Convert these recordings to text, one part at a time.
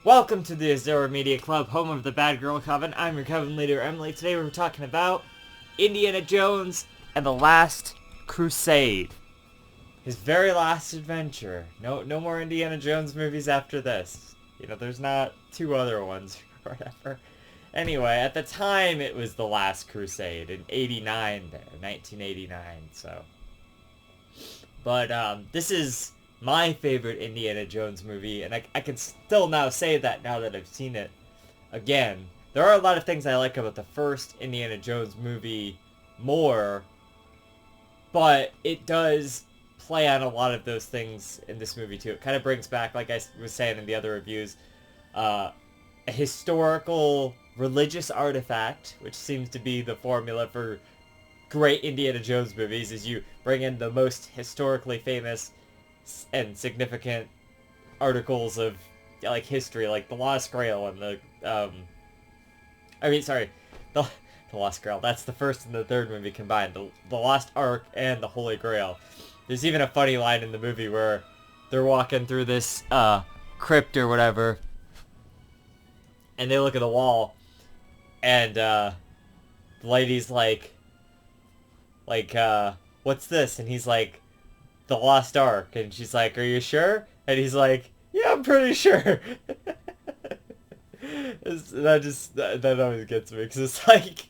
Welcome to the Azura Media Club, home of the Bad Girl Coven. I'm your Coven leader, Emily. Today we're talking about Indiana Jones and the Last Crusade. His very last adventure. No more Indiana Jones movies after this. You know, there's not two other ones or whatever. Anyway, at the time it was the Last Crusade in 1989, so. But this is my favorite Indiana Jones movie, and I can still now say that now that I've seen it again. There are a lot of things I like about the first Indiana Jones movie more, but it does play on a lot of those things in this movie too. It kind of brings back, like I was saying in the other reviews, a historical religious artifact, which seems to be the formula for great Indiana Jones movies, is you bring in the most historically famous and significant articles of like history, like the Lost Grail and the the Lost Grail. That's the first and the third movie combined. The Lost Ark and the Holy Grail. There's even a funny line in the movie where they're walking through this crypt or whatever, and they look at the wall, and the lady's like, what's this? And he's like, the Lost Ark. And she's like, are you sure? And he's like, yeah, I'm pretty sure. That always gets me, because it's like,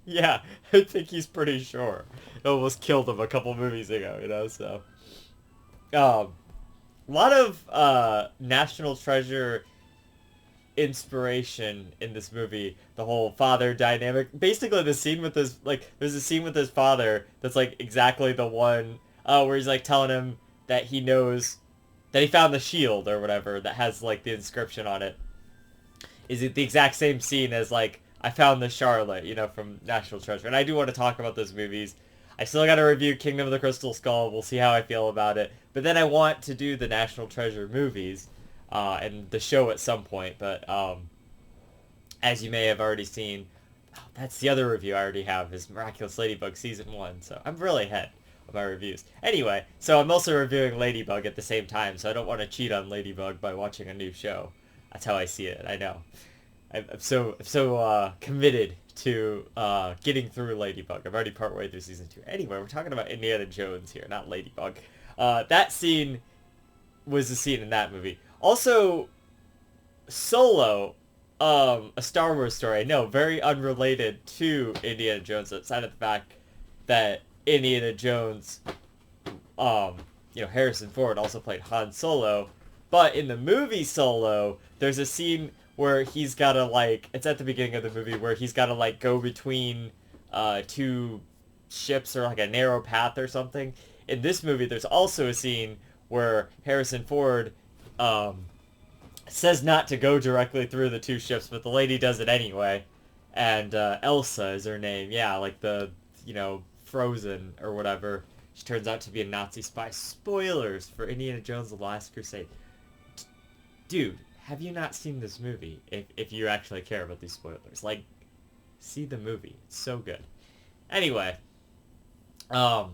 yeah, I think he's pretty sure. It almost killed him a couple movies ago, you know, so. A lot of National Treasure inspiration in this movie. The whole father dynamic. Basically, the scene with his, like, there's a scene with his father that's, like, exactly the one where he's, like, telling him that he knows that he found the shield or whatever that has, like, the inscription on it. Is it the exact same scene as, like, I found the Charlotte, you know, from National Treasure. And I do want to talk about those movies. I still got to review Kingdom of the Crystal Skull. We'll see how I feel about it. But then I want to do the National Treasure movies and the show at some point. But as you may have already seen, that's the other review I already have, is Miraculous Ladybug Season 1. So I'm really ahead of my reviews. Anyway, so I'm also reviewing Ladybug at the same time, so I don't want to cheat on Ladybug by watching a new show. That's how I see it, I know. I'm so committed to getting through Ladybug. I'm already partway through season 2. Anyway, we're talking about Indiana Jones here, not Ladybug. That scene was the scene in that movie. Also, Solo, a Star Wars story. No, very unrelated to Indiana Jones, outside of the fact that Indiana Jones, Harrison Ford also played Han Solo. But in the movie Solo, there's a scene where he's gotta, like, it's at the beginning of the movie where he's gotta, like, go between two ships or, like, a narrow path or something. In this movie, there's also a scene where Harrison Ford says not to go directly through the two ships, but the lady does it anyway. And Elsa is her name. Yeah, like the, Frozen or whatever. She turns out to be a Nazi spy. Spoilers for Indiana Jones: The Last Crusade. Dude, have you not seen this movie? If you actually care about these spoilers, like, see the movie. It's so good. Anyway, so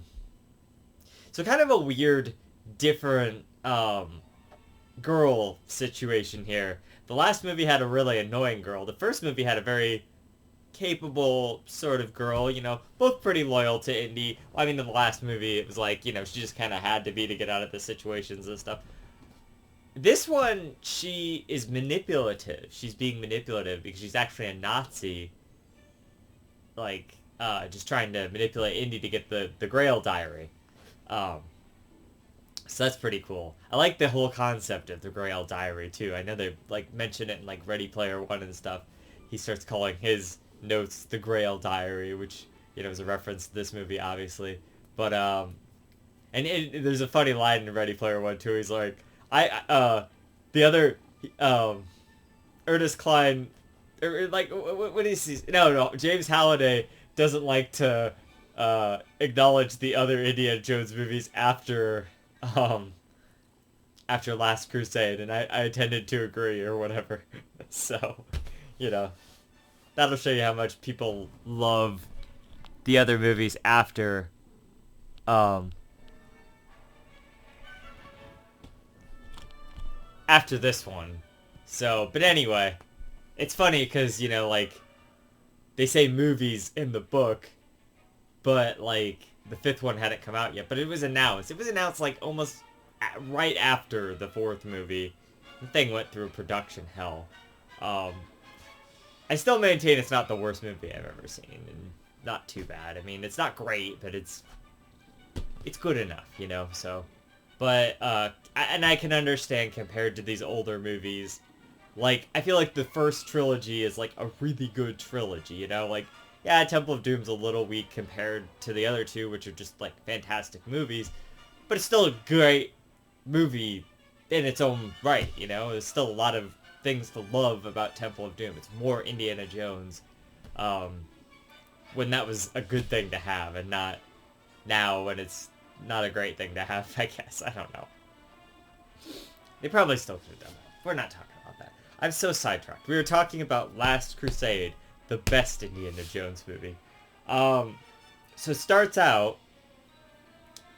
kind of a weird, different girl situation here. The last movie had a really annoying girl. The first movie had a very capable sort of girl, both pretty loyal to Indy. I mean, in the last movie, it was like, she just kind of had to be to get out of the situations and stuff. This one, she is manipulative. She's being manipulative because she's actually a Nazi, like, just trying to manipulate Indy to get the Grail diary. So that's pretty cool. I like the whole concept of the Grail diary, too. I know they, like, mention it in, like, Ready Player One and stuff. He starts calling his notes the Grail diary, which, is a reference to this movie, obviously. But, there's a funny line in Ready Player One, too. He's like, the other, Ernest Cline, like, what is he? No, James Halliday doesn't like to, acknowledge the other Indiana Jones movies after Last Crusade, and I tended to agree, or whatever. So, that'll show you how much people love the other movies after, after this one. So, but anyway, it's funny because, you know, like, they say movies in the book, but, like, the fifth one hadn't come out yet. But it was announced. It was announced, like, almost right after the fourth movie. The thing went through production hell. Um, I still maintain it's not the worst movie I've ever seen, and not too bad. I mean, it's not great, but it's good enough, you know, so. But, and I can understand compared to these older movies, like, I feel like the first trilogy is, like, a really good trilogy, you know? Like, yeah, Temple of Doom's a little weak compared to the other two, which are just, like, fantastic movies, but it's still a great movie in its own right, you know? There's still a lot of things to love about Temple of Doom. It's more Indiana Jones, when that was a good thing to have, and not now when it's not a great thing to have, I guess. I don't know. They probably still could have done that. We're not talking about that. I'm so sidetracked. We were talking about Last Crusade, the best Indiana Jones movie. So it starts out,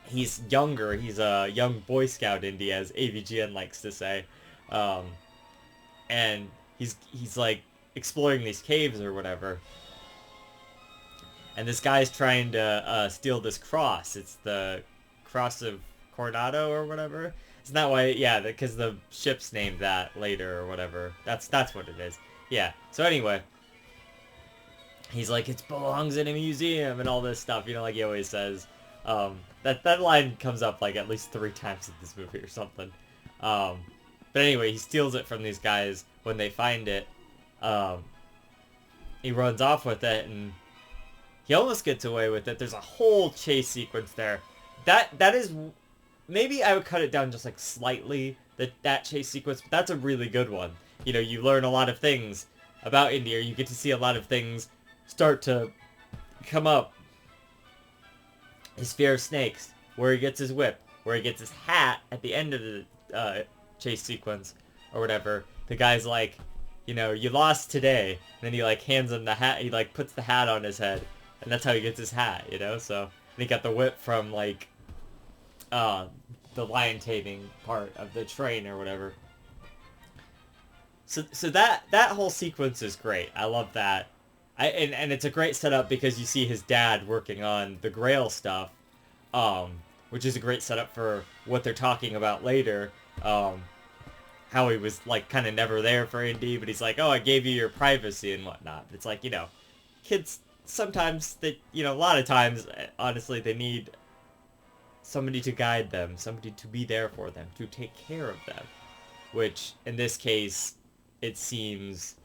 he's younger. He's a young Boy Scout Indy, as AVGN likes to say. And he's like exploring these caves or whatever. And this guy's trying to steal this cross. It's the Cross of Coronado or whatever. Isn't that why? Yeah, because the ship's named that later or whatever. That's what it is. Yeah. So anyway, he's like, it belongs in a museum and all this stuff. You know, like he always says. That line comes up like at least 3 times in this movie or something. But anyway, he steals it from these guys. When they find it, he runs off with it, and he almost gets away with it. There's a whole chase sequence there. That is, maybe I would cut it down just like slightly, that chase sequence, but that's a really good one. You know, you learn a lot of things about India. You get to see a lot of things start to come up. His fear of snakes, where he gets his whip, where he gets his hat at the end of the chase sequence, or whatever. The guy's like, you know, you lost today. And then he like hands him the hat. He like puts the hat on his head, and that's how he gets his hat. You know, so and he got the whip from like the lion taming part of the train or whatever. So that whole sequence is great. I love that. And it's a great setup because you see his dad working on the Grail stuff, which is a great setup for what they're talking about later. How he was like kind of never there for Indy, but he's like, oh, I gave you your privacy and whatnot. It's like, you know, kids sometimes a lot of times, honestly, they need somebody to guide them, somebody to be there for them, to take care of them. Which in this case, it seems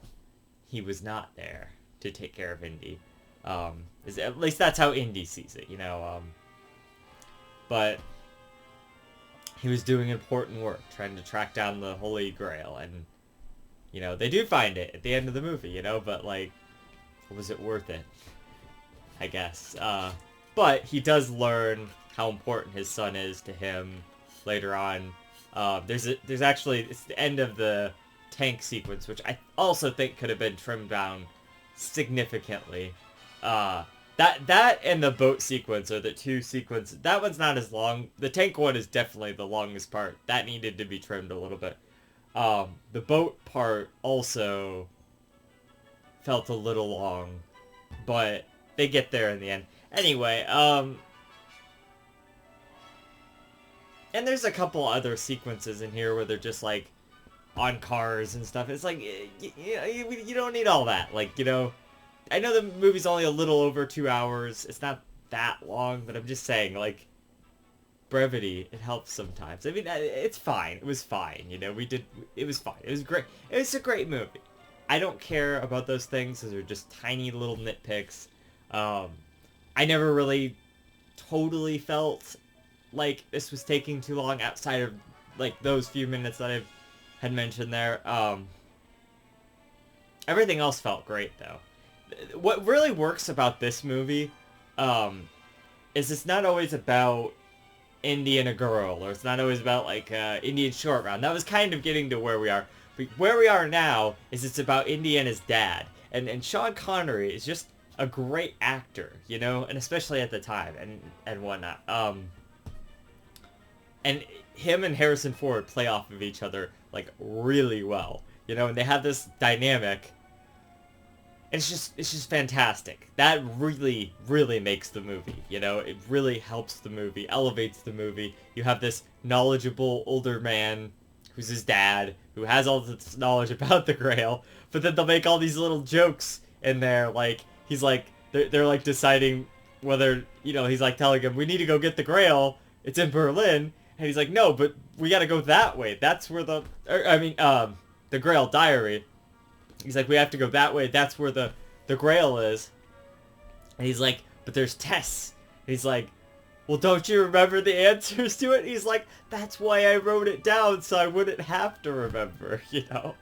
he was not there to take care of Indy. At least that's how Indy sees it, you know. But he was doing important work, trying to track down the Holy Grail, and, you know, they do find it at the end of the movie, you know, but, like, was it worth it? I guess. But he does learn how important his son is to him later on. There's actually, it's the end of the tank sequence, which I also think could have been trimmed down significantly. That and the boat sequence are the two sequences. That one's not as long. The tank one is definitely the longest part. That needed to be trimmed a little bit. The boat part also felt a little long, but they get there in the end. Anyway, and there's a couple other sequences in here where they're just like on cars and stuff. It's like, you don't need all that. Like, you know, I know the movie's only a little over 2 hours. It's not that long, but I'm just saying, like, brevity, it helps sometimes. I mean, it's fine. It was fine, you know, it was fine. It was great. It was a great movie. I don't care about those things, because they're just tiny little nitpicks. I never really totally felt like this was taking too long outside of, like, those few minutes that I had mentioned there. Everything else felt great, though. What really works about this movie is it's not always about Indy and a girl, or it's not always about, like, Indy and Short Round. That was kind of getting to where we are. But where we are now is it's about Indy and his dad. And Sean Connery is just a great actor, you know, and especially at the time and whatnot. And him and Harrison Ford play off of each other, like, really well. you know, and they have this dynamic. And it's just fantastic. That really, really makes the movie, you know? It really helps the movie, elevates the movie. You have this knowledgeable older man who's his dad, who has all this knowledge about the Grail, but then they'll make all these little jokes in there, like, he's like, they're like deciding whether, you know, he's like telling him, we need to go get the Grail, it's in Berlin, and he's like, no, but we gotta go that way, that's where the Grail Diary. He's like, we have to go that way, that's where the Grail is. And he's like, but there's tests. And he's like, well, don't you remember the answers to it? He's like, that's why I wrote it down, so I wouldn't have to remember, you know?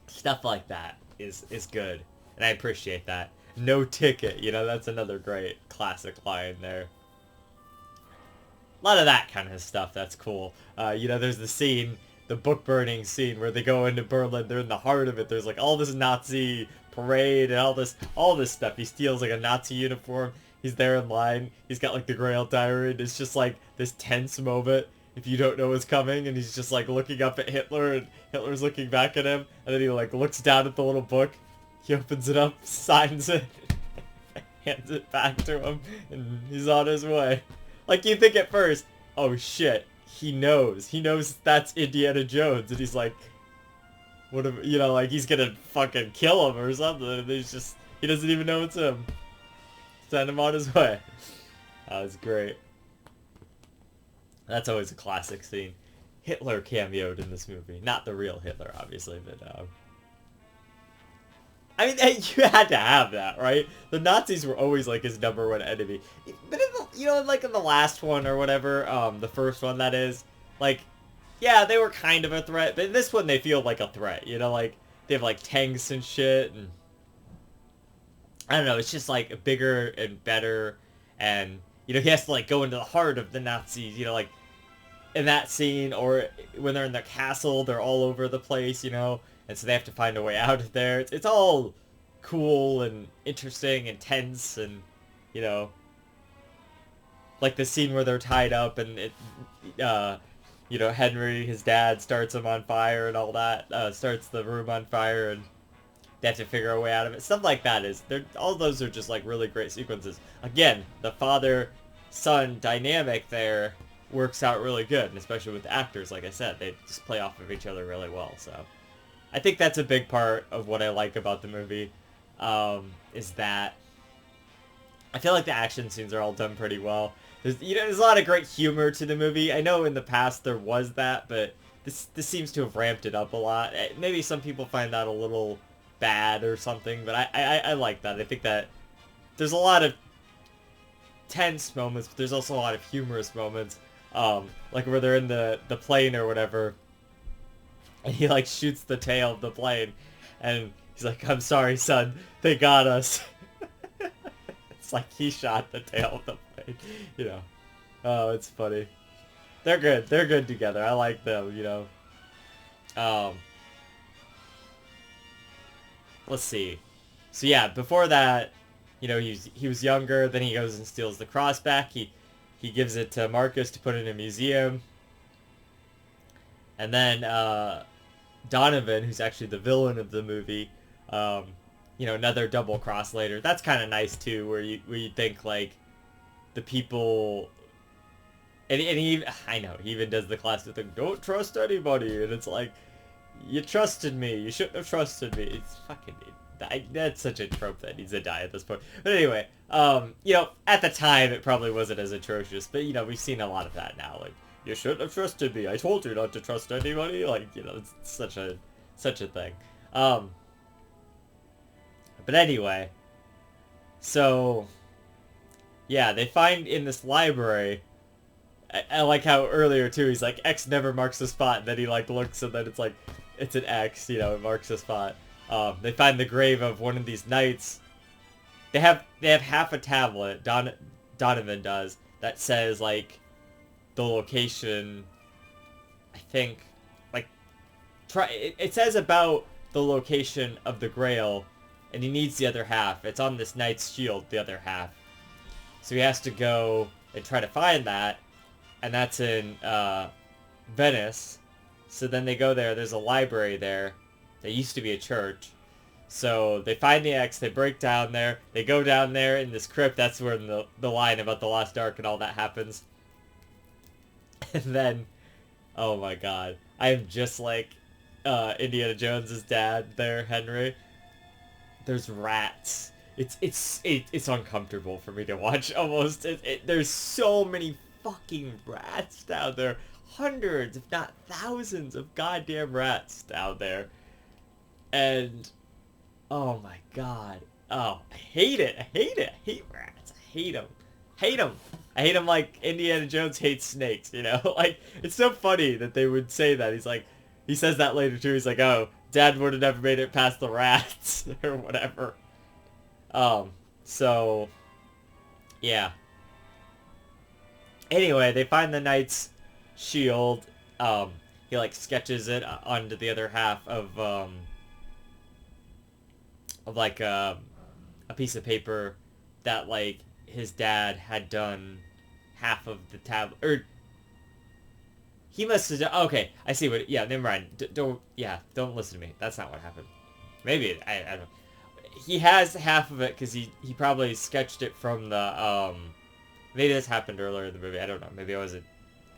Stuff like that is good. And I appreciate that. No ticket, you know, that's another great classic line there. A lot of that kind of stuff, that's cool. You know, there's the scene, the book burning scene where they go into Berlin, they're in the heart of it, there's like all this Nazi parade and all this stuff. He steals like a Nazi uniform, he's there in line, he's got like the Grail Diary, and it's just like this tense moment if you don't know what's coming, and he's just like looking up at Hitler, and Hitler's looking back at him, and then he like looks down at the little book, he opens it up, signs it, hands it back to him, and he's on his way. Like, you think at first, oh shit, he knows that's Indiana Jones, and he's like, what if, you know, like, he's gonna fucking kill him or something, and he's just, he doesn't even know it's him. Send him on his way. That was great. That's always a classic scene. Hitler cameoed in this movie. Not the real Hitler, obviously, but, I mean, you had to have that, right? The Nazis were always, like, his #1 enemy. But, you know, like in the last one or whatever, the first one, that is, like, yeah, they were kind of a threat, but in this one they feel like a threat, you know, like, they have, like, tanks and shit, and I don't know, it's just, like, bigger and better, and, you know, he has to, like, go into the heart of the Nazis, you know, like, in that scene, or when they're in their castle, they're all over the place, you know, and so they have to find a way out of there. It's all cool and interesting and tense, and, you know, like the scene where they're tied up and it, you know, Henry, his dad, starts him on fire and all that, starts the room on fire, and they have to figure a way out of it. Stuff like that is, all those are just like really great sequences. Again, the father-son dynamic there works out really good, and especially with the actors, like I said, they just play off of each other really well, so. I think that's a big part of what I like about the movie, is that I feel like the action scenes are all done pretty well. There's a lot of great humor to the movie. I know in the past there was that, but this seems to have ramped it up a lot. Maybe some people find that a little bad or something, but I like that. I think that there's a lot of tense moments, but there's also a lot of humorous moments, like where they're in the plane or whatever, and he like shoots the tail of the plane, and he's like, I'm sorry, son, they got us. It's like he shot the tail of the plane, you know. Oh, it's funny. They're good together. I like them, you know. Let's see. So yeah, before that, you know, he was younger, then he goes and steals the cross back. He gives it to Marcus to put in a museum. And then Donovan, who's actually the villain of the movie, you know, another double cross later. That's kind of nice too, where you think like the people, and I know he even does the classic thing, don't trust anybody, and it's like, you trusted me, you shouldn't have trusted me. It's fucking, that's such a trope that needs to die at this point. But anyway, you know, at the time it probably wasn't as atrocious, but you know, we've seen a lot of that now, like, you shouldn't have trusted me. I told you not to trust anybody. Like, you know, it's such a thing. But anyway, so yeah, they find in this library. I like how earlier too he's like, X never marks the spot, and then he like looks, and then it's like, it's an X, you know, it marks the spot. They find the grave of one of these knights. They have half a tablet. Donovan does, that says like the location, I think, like, it says about the location of the Grail, and he needs the other half. It's on this knight's shield, the other half. So he has to go and try to find that, and that's in Venice. So then they go there. There's a library there. There used to be a church. So they find the X. They break down there. They go down there in this crypt. That's where the line about the Lost Ark and all that happens. And then, oh my god, I am just like Indiana Jones's dad there, Henry. There's rats. It's uncomfortable for me to watch almost. There's so many fucking rats down there. Hundreds, if not thousands of goddamn rats down there. And, oh my god. Oh, I hate it. I hate it. I hate rats. I hate them. Hate them. I hate them like Indiana Jones hates snakes, you know? Like, it's so funny that they would say that. He's like, he says that later too. He's like, oh, Dad would have never made it past the rats or whatever. So, yeah. Anyway, they find the knight's shield. He like sketches it onto the other half of like a piece of paper that like his dad had done half of the tablet, or he must have done, okay, I see what, yeah, never mind, don't listen to me, that's not what happened. Maybe, I don't know. He has half of it because he probably sketched it from the, maybe this happened earlier in the movie, I don't know, maybe I wasn't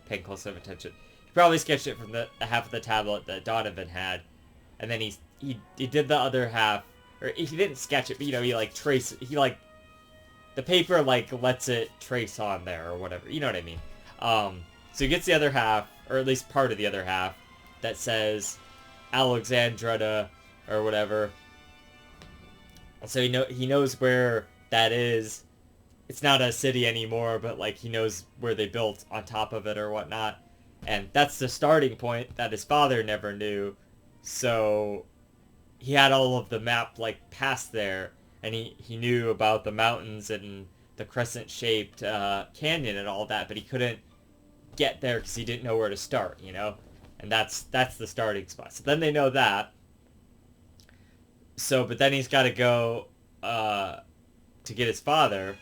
paying close enough attention. He probably sketched it from the half of the tablet that Donovan had, and then he did the other half, or he didn't sketch it, but you know, he like the paper like lets it trace on there or whatever, you know what I mean. So he gets the other half, or at least part of the other half, that says Alexandretta or whatever. So he knows where that is. It's not a city anymore, but like he knows where they built on top of it or whatnot. And that's the starting point that his father never knew. So he had all of the map like past there, and he knew about the mountains and the crescent-shaped canyon and all that, but he couldn't get there because he didn't know where to start, you know? And that's the starting spot. So then they know that. So, but then he's got to go to get his father,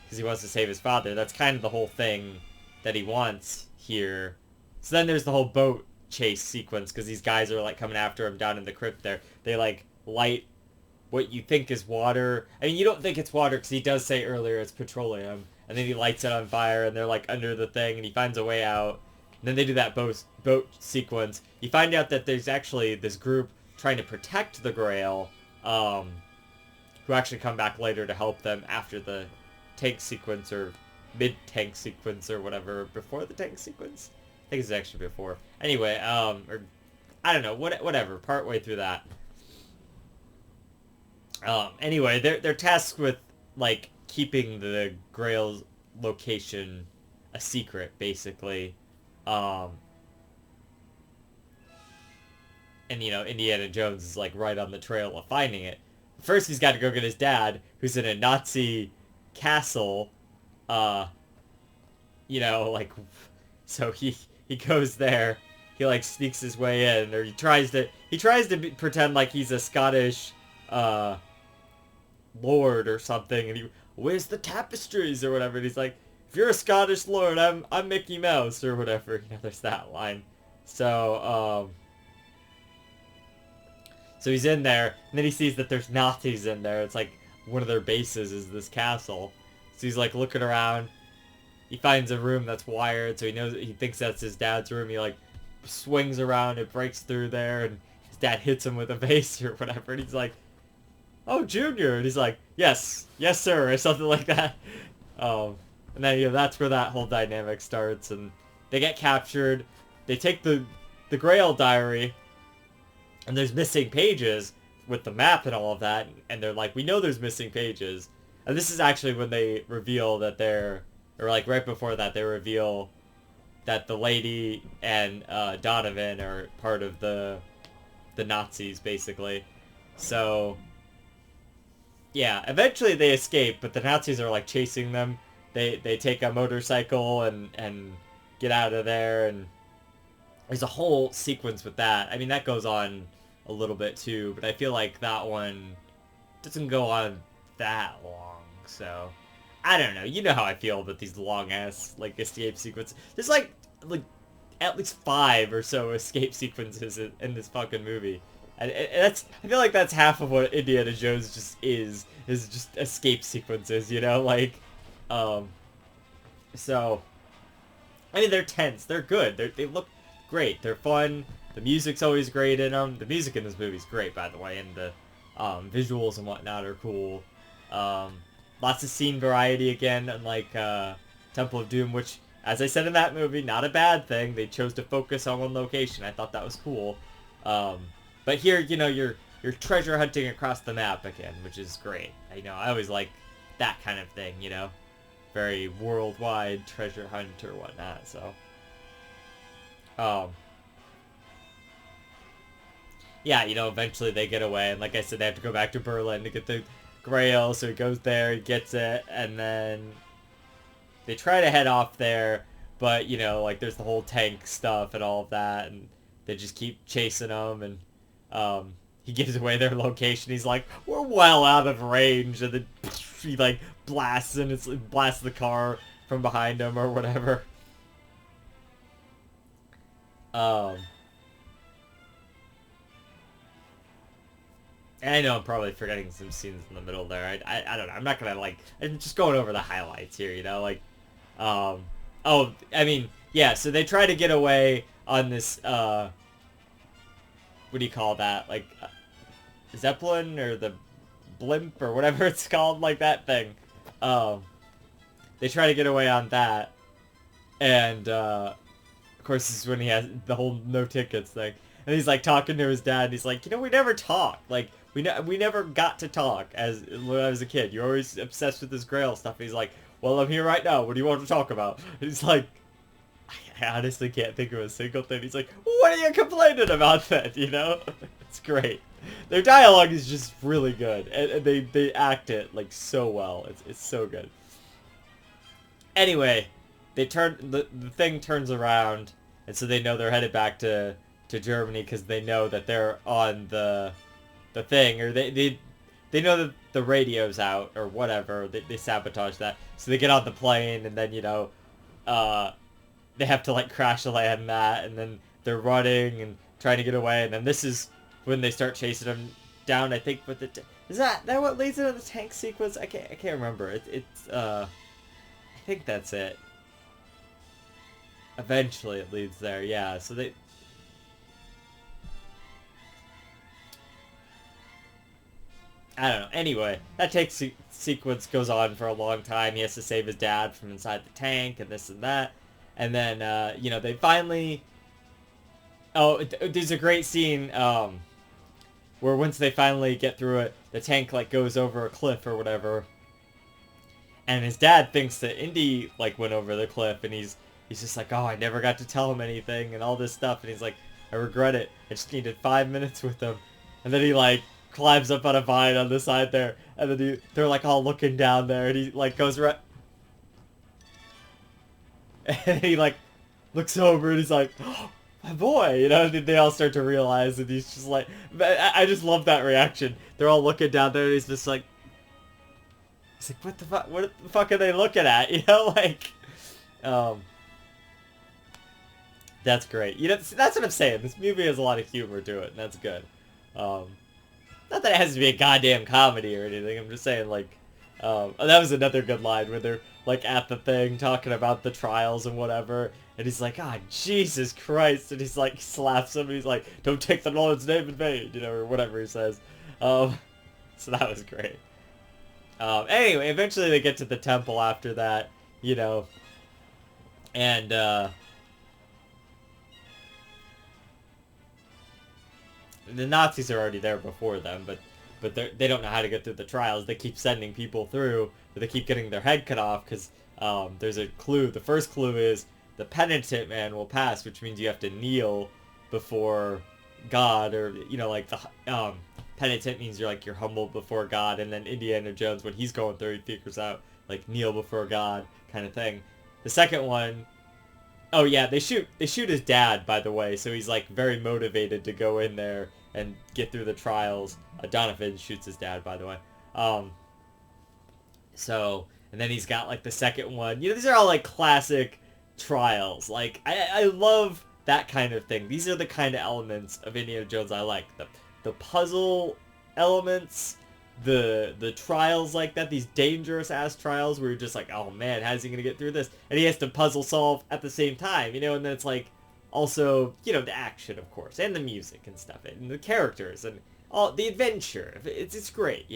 because he wants to save his father. That's kind of the whole thing that he wants here. So then there's the whole boat chase sequence, because these guys are like coming after him down in the crypt there. They like light what you think is water. I mean, you don't think it's water because he does say earlier it's petroleum. And then he lights it on fire and they're like under the thing and he finds a way out. And then they do that boat sequence. You find out that there's actually this group trying to protect the Grail, who actually come back later to help them after the tank sequence or mid-tank sequence or whatever. Before the tank sequence? I think it's actually before. Anyway, or I don't know, whatever, partway through that. Anyway, they're tasked with like keeping the Grail's location a secret, basically. And you know, Indiana Jones is like right on the trail of finding it. First, he's got to go get his dad, who's in a Nazi castle. You know, like, so he goes there. He like sneaks his way in, or he tries to pretend like he's a Scottish lord or something, and he, where's the tapestries or whatever, and he's like, if you're a Scottish lord, I'm Mickey Mouse or whatever, you know, there's that line. So so he's in there, and then he sees that there's Nazis in there. It's like one of their bases is this castle. So he's like looking around. He finds a room that's wired, so he thinks that's his dad's room. He like swings around, it breaks through there, and his dad hits him with a vase or whatever, and he's like, oh, Junior, and he's like, yes sir, or something like that. And then, you know, that's where that whole dynamic starts, and they get captured. They take the Grail diary, and there's missing pages with the map and all of that, and they're like, we know there's missing pages. And this is actually when they reveal that or like right before that, they reveal that the lady and Donovan are part of the Nazis, basically. So yeah, eventually they escape, but the Nazis are like chasing them. They take a motorcycle and get out of there, and there's a whole sequence with that. I mean, that goes on a little bit too, but I feel like that one doesn't go on that long. So I don't know. You know how I feel about these long ass like escape sequences. There's like at least 5 or so escape sequences in this fucking movie. And that's I feel like that's half of what Indiana Jones just is just escape sequences, you know, like um so I mean they're tense, they're good, they look great, they're fun, the music's always great in them. The music in this movie's great, by the way, and the visuals and whatnot are cool. Um, Lots of scene variety again, unlike Temple of Doom, which, as I said in that movie, not a bad thing. They chose to focus on one location. I thought that was cool. But here, you know, you're treasure hunting across the map again, which is great. You know, I always like that kind of thing, you know? Very worldwide treasure hunt or whatnot, so. Um, yeah, you know, eventually they get away, and like I said, they have to go back to Berlin to get the Grail, so he goes there, he gets it, and then they try to head off there, but, you know, like, there's the whole tank stuff and all of that, and they just keep chasing him, and he gives away their location. He's like, we're well out of range, and then he, like, blasts the car from behind him or whatever. And I know I'm probably forgetting some scenes in the middle there. I don't know. I'm not gonna, like, I'm just going over the highlights here, you know, like, oh, I mean, yeah, so they try to get away on this, what do you call that, like, Zeppelin, or the blimp, or whatever it's called, like, that thing. They try to get away on that, and, of course, this is when he has the whole no tickets thing, and he's, like, talking to his dad, and he's like, you know, we never talk, like, we never got to talk when I was a kid. You're always obsessed with this Grail stuff. And he's like, well, I'm here right now. What do you want to talk about? And he's like, I honestly can't think of a single thing. He's like, what are you complaining about then? You know? It's great. Their dialogue is just really good. And they act it, like, so well. It's so good. Anyway, the thing turns around, and so they know they're headed back to Germany because they know that they're on the thing, or they know that the radio's out or whatever. They sabotage that, so they get on the plane, and then, you know, they have to, like, crash land that, and then they're running and trying to get away, and then this is when they start chasing them down. I think with is that what leads into the tank sequence? I can't remember. I think that's it. Eventually it leads there, yeah. So they. I don't know. Anyway, that tank sequence goes on for a long time. He has to save his dad from inside the tank and this and that. And then, you know, they finally... Oh, there's a great scene where once they finally get through it, the tank, like, goes over a cliff or whatever. And his dad thinks that Indy, like, went over the cliff, and he's just like, oh, I never got to tell him anything and all this stuff. And he's like, I regret it. I just needed 5 minutes with him. And then he, like, climbs up on a vine on the side there, and then they're, like, all looking down there, and he, like, goes right, and he, like, looks over, and he's like, oh, my boy, you know, and they all start to realize, and he's just like, I just love that reaction. They're all looking down there, and he's just like, what the fuck are they looking at, you know, like, that's great. You know, that's what I'm saying, this movie has a lot of humor to it, and that's good. Not that it has to be a goddamn comedy or anything. I'm just saying, like, that was another good line where they're, like, at the thing talking about the trials and whatever. And he's like, ah, Jesus Christ. And he's like, slaps him. And he's like, don't take the Lord's name in vain, you know, or whatever he says. So that was great. Anyway, eventually they get to the temple after that, you know. And, the Nazis are already there before them, but they don't know how to get through the trials. They keep sending people through, but they keep getting their head cut off because there's a clue. The first clue is the penitent man will pass, which means you have to kneel before God, or, you know, like, the penitent means you're humble before God, and then Indiana Jones, when he's going through, he figures out, like, kneel before God kind of thing. The second one... Oh, yeah, they shoot his dad, by the way, so he's, like, very motivated to go in there and get through the trials. Donovan shoots his dad, by the way. So, and then he's got like the second one. These are all like classic trials. Like I love that kind of thing. These are the kind of elements of Indiana Jones I like. The puzzle elements, the trials like that, these dangerous ass trials where you're just like, oh man, how's he gonna get through this? And he has to puzzle solve at the same time, and then it's like also, the action, of course, and the music and stuff, and the characters and all the adventure. It's great,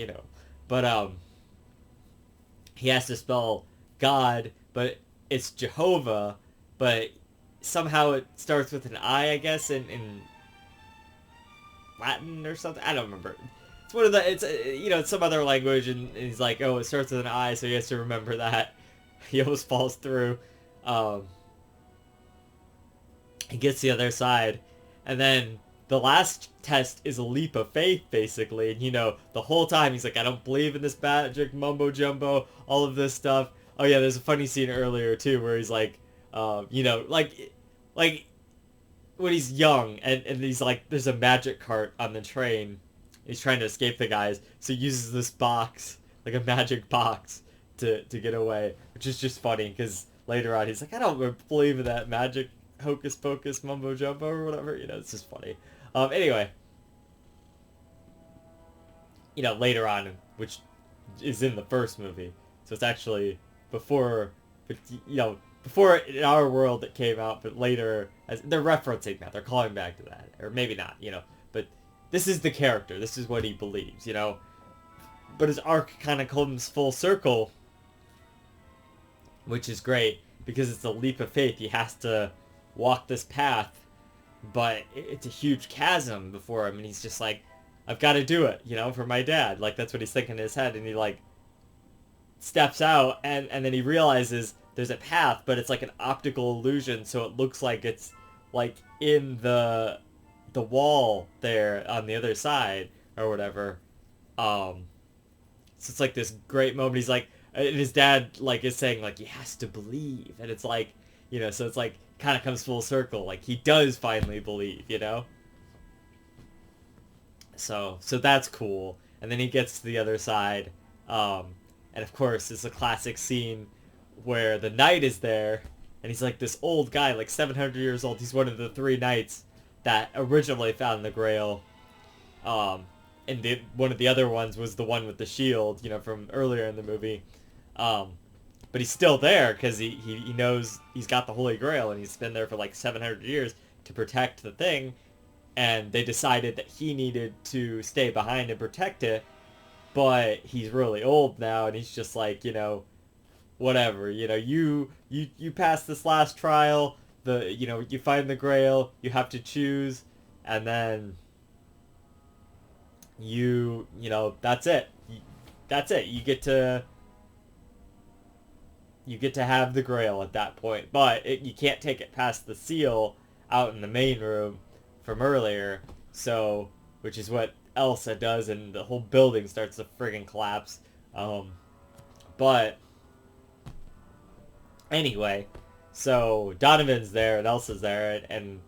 But he has to spell God, but it's Jehovah, but somehow it starts with an I guess, in Latin or something. I don't remember. It's one of the, it's some other language, and he's like, oh, it starts with an I, so he has to remember that. He almost falls through. He gets the other side, and then the last test is a leap of faith, basically. And the whole time he's like, I don't believe in this magic mumbo jumbo, all of this stuff. Oh yeah, there's a funny scene earlier too where he's like, like when he's young, and he's like, there's a magic cart on the train. He's trying to escape the guys, so he uses this box, like a magic box, to get away, which is just funny because later on he's like, I don't believe in that magic hocus pocus mumbo jumbo or whatever. It's just funny. Anyway, later on, which is in the first movie, so it's actually before, but before in our world it came out, but later, as they're referencing that, they're calling back to that, or maybe not, but this is the character, this is what he believes, but his arc kind of comes full circle, which is great, because it's a leap of faith. He has to walk this path, but it's a huge chasm before him, and he's just like, I've got to do it, for my dad. Like, that's what he's thinking in his head, and he, like, steps out, and then he realizes there's a path, but it's like an optical illusion, so it looks like it's, like, in the wall there on the other side, or whatever. So it's, like, this great moment. He's like, and his dad, like, is saying, like, he has to believe, and it's like, so it's like, kind of comes full circle, like he does finally believe, so that's cool. And then he gets to the other side, and of course it's a classic scene where the knight is there, and he's like this old guy, like 700 years old. He's one of the 3 knights that originally found the Grail, and one of the other ones was the one with the shield, from earlier in the movie. But he's still there because he knows he's got the Holy Grail, and he's been there for like 700 years to protect the thing. And they decided that he needed to stay behind and protect it, but he's really old now, and he's just like, whatever, you pass this last trial, you find the Grail, you have to choose, and then that's it. You get to have the Grail at that point, but you can't take it past the seal out in the main room from earlier, so, which is what Elsa does, and the whole building starts to friggin' collapse. But anyway, so Donovan's there, and Elsa's there, and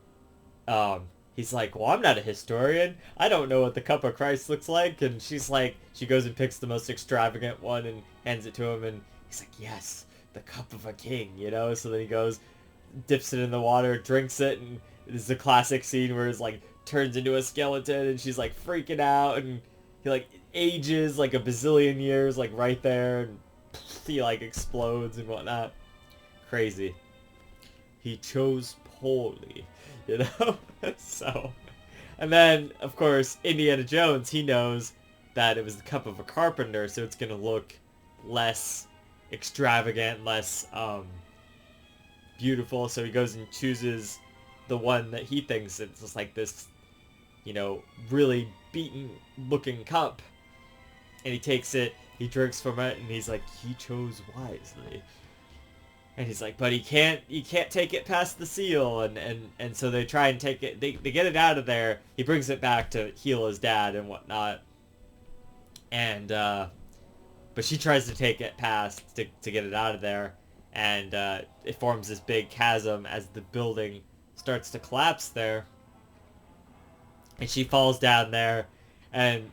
he's like, well, I'm not a historian. I don't know what the Cup of Christ looks like, and she's like, she goes and picks the most extravagant one and hands it to him, and he's like, yes, the cup of a king, so then he goes, dips it in the water, drinks it, and this is a classic scene where it's like turns into a skeleton, and she's like freaking out, and he like ages like a bazillion years, like right there, and he like explodes and whatnot. Crazy. He chose poorly, so, and then of course Indiana Jones, he knows that it was the cup of a carpenter, so it's gonna look less extravagant, less beautiful, so he goes and chooses the one that he thinks it's just like this, really beaten looking cup, and he takes it, he drinks from it, and he's like, he chose wisely. And he's like, but he can't take it past the seal, and so they try and take it, they get it out of there, he brings it back to heal his dad and whatnot, and but she tries to take it past to get it out of there, and it forms this big chasm as the building starts to collapse there, and she falls down there, and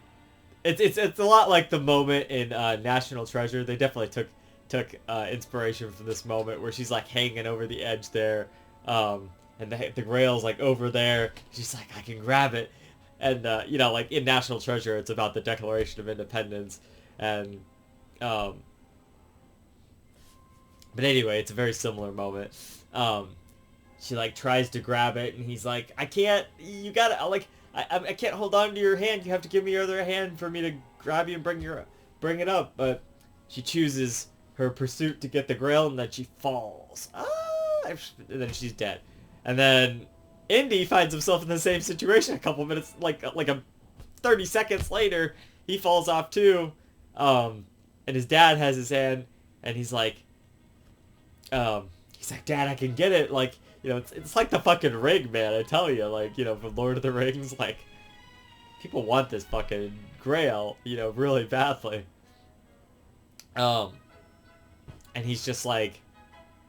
it's a lot like the moment in National Treasure. They definitely took inspiration from this moment where she's like hanging over the edge there, and the Grail's like over there. She's like, I can grab it, and you know, like in National Treasure, it's about the Declaration of Independence, and but anyway, it's a very similar moment. She like tries to grab it, and he's like, I can't. You gotta like. I can't hold on to your hand. You have to give me your other hand for me to grab you and bring it up. But she chooses her pursuit to get the Grail, and then she falls. And then she's dead. And then Indy finds himself in the same situation a couple minutes, like a 30 seconds later. He falls off too, and his dad has his hand, and he's like, Dad, I can get it. Like, you know, it's like the fucking ring, man. I tell you, like, you know, from Lord of the Rings, like, people want this fucking Grail, you know, really badly. And he's just like,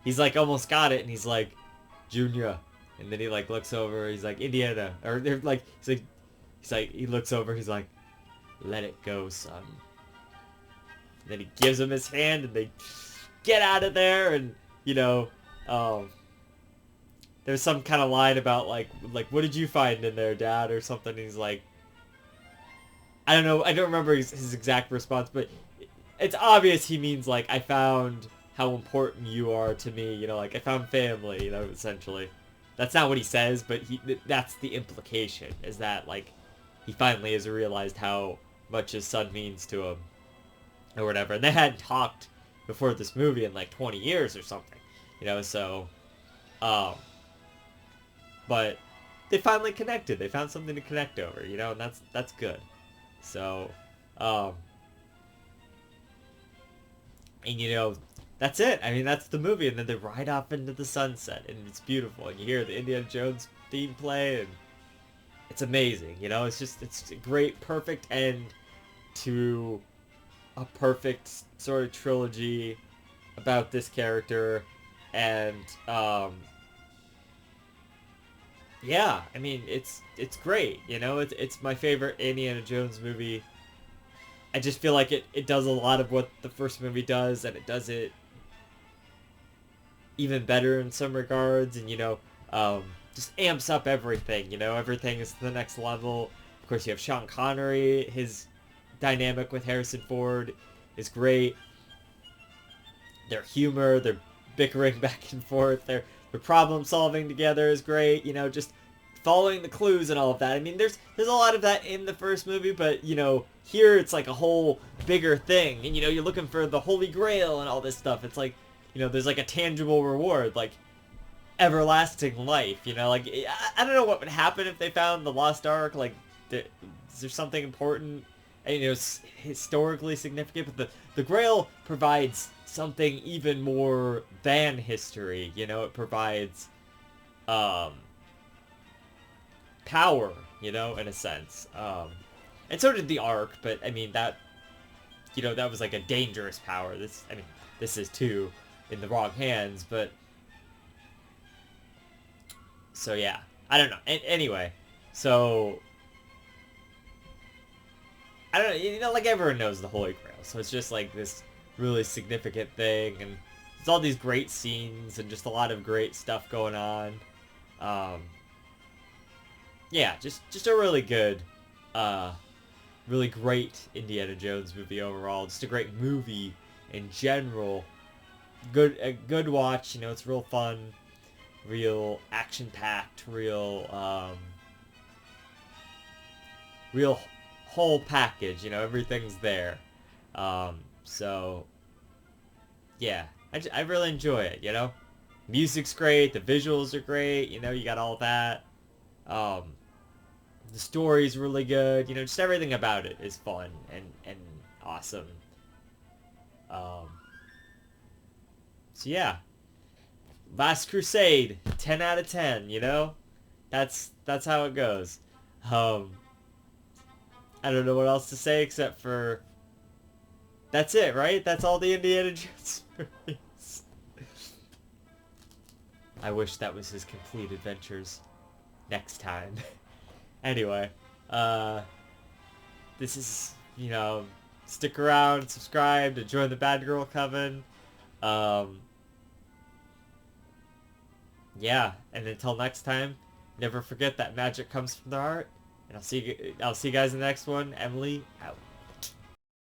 he's like almost got it, and he's like, Junior, and then he like looks over, he's like, Indiana, or they're like, he looks over, he's like, let it go, son. And then he gives him his hand, and they get out of there, and you know, there's some kind of line about like what did you find in there, Dad, or something. And he's like, I don't know, I don't remember his exact response, but it's obvious he means like, I found how important you are to me, you know, like I found family, you know, essentially. That's not what he says, but that's the implication, is that like he finally has realized how much his son means to him, or whatever. And they hadn't talked before this movie in like 20 years or something, you know, so but they finally connected. They found something to connect over, you know, and that's good. So and you know, that's it. I mean, that's the movie, and then they ride off into the sunset, and it's beautiful, and you hear the Indiana Jones theme play, and it's amazing, you know. It's a great, perfect end to a perfect sort of trilogy about this character, and yeah, I mean, it's great, you know. It's my favorite Indiana Jones movie. I just feel like it does a lot of what the first movie does, and it does it even better in some regards, and you know, just amps up everything, you know. Everything is to the next level. Of course, you have Sean Connery. His dynamic with Harrison Ford is great. Their humor, their bickering back and forth, their problem solving together is great, you know, just following the clues and all of that. I mean, there's a lot of that in the first movie, but you know, here it's like a whole bigger thing, and you know, you're looking for the Holy Grail and all this stuff. It's like, you know, there's like a tangible reward, like everlasting life, you know. Like, I don't know what would happen if they found the Lost Ark. Like, is there something important and, you know, historically significant? But the Grail provides something even more than history, you know. It provides power, you know, in a sense. And so did the Ark, but I mean, that, you know, that was like a dangerous power. This is too, in the wrong hands, but so yeah, I don't know. Anyway, so I don't know, you know, like everyone knows the Holy Grail, so it's just like this really significant thing, and there's all these great scenes and just a lot of great stuff going on. Yeah, just a really good, really great Indiana Jones movie overall. Just a great movie in general. A good watch, you know. It's real fun, real action-packed, real whole package, you know. Everything's there. So yeah, I really enjoy it, you know. Music's great, the visuals are great, you know. You got all that. The story's really good, you know. Just everything about it is fun and awesome. So yeah, Last Crusade, 10 out of 10, you know. That's how it goes. I don't know what else to say except for that's it, right? That's all the Indiana Jones movies. I wish that was his complete adventures next time. Anyway, this is, you know, stick around, subscribe to join the Bad Girl Coven. Um, yeah, and until next time, never forget that magic comes from the heart. And I'll see you guys in the next one. Emily,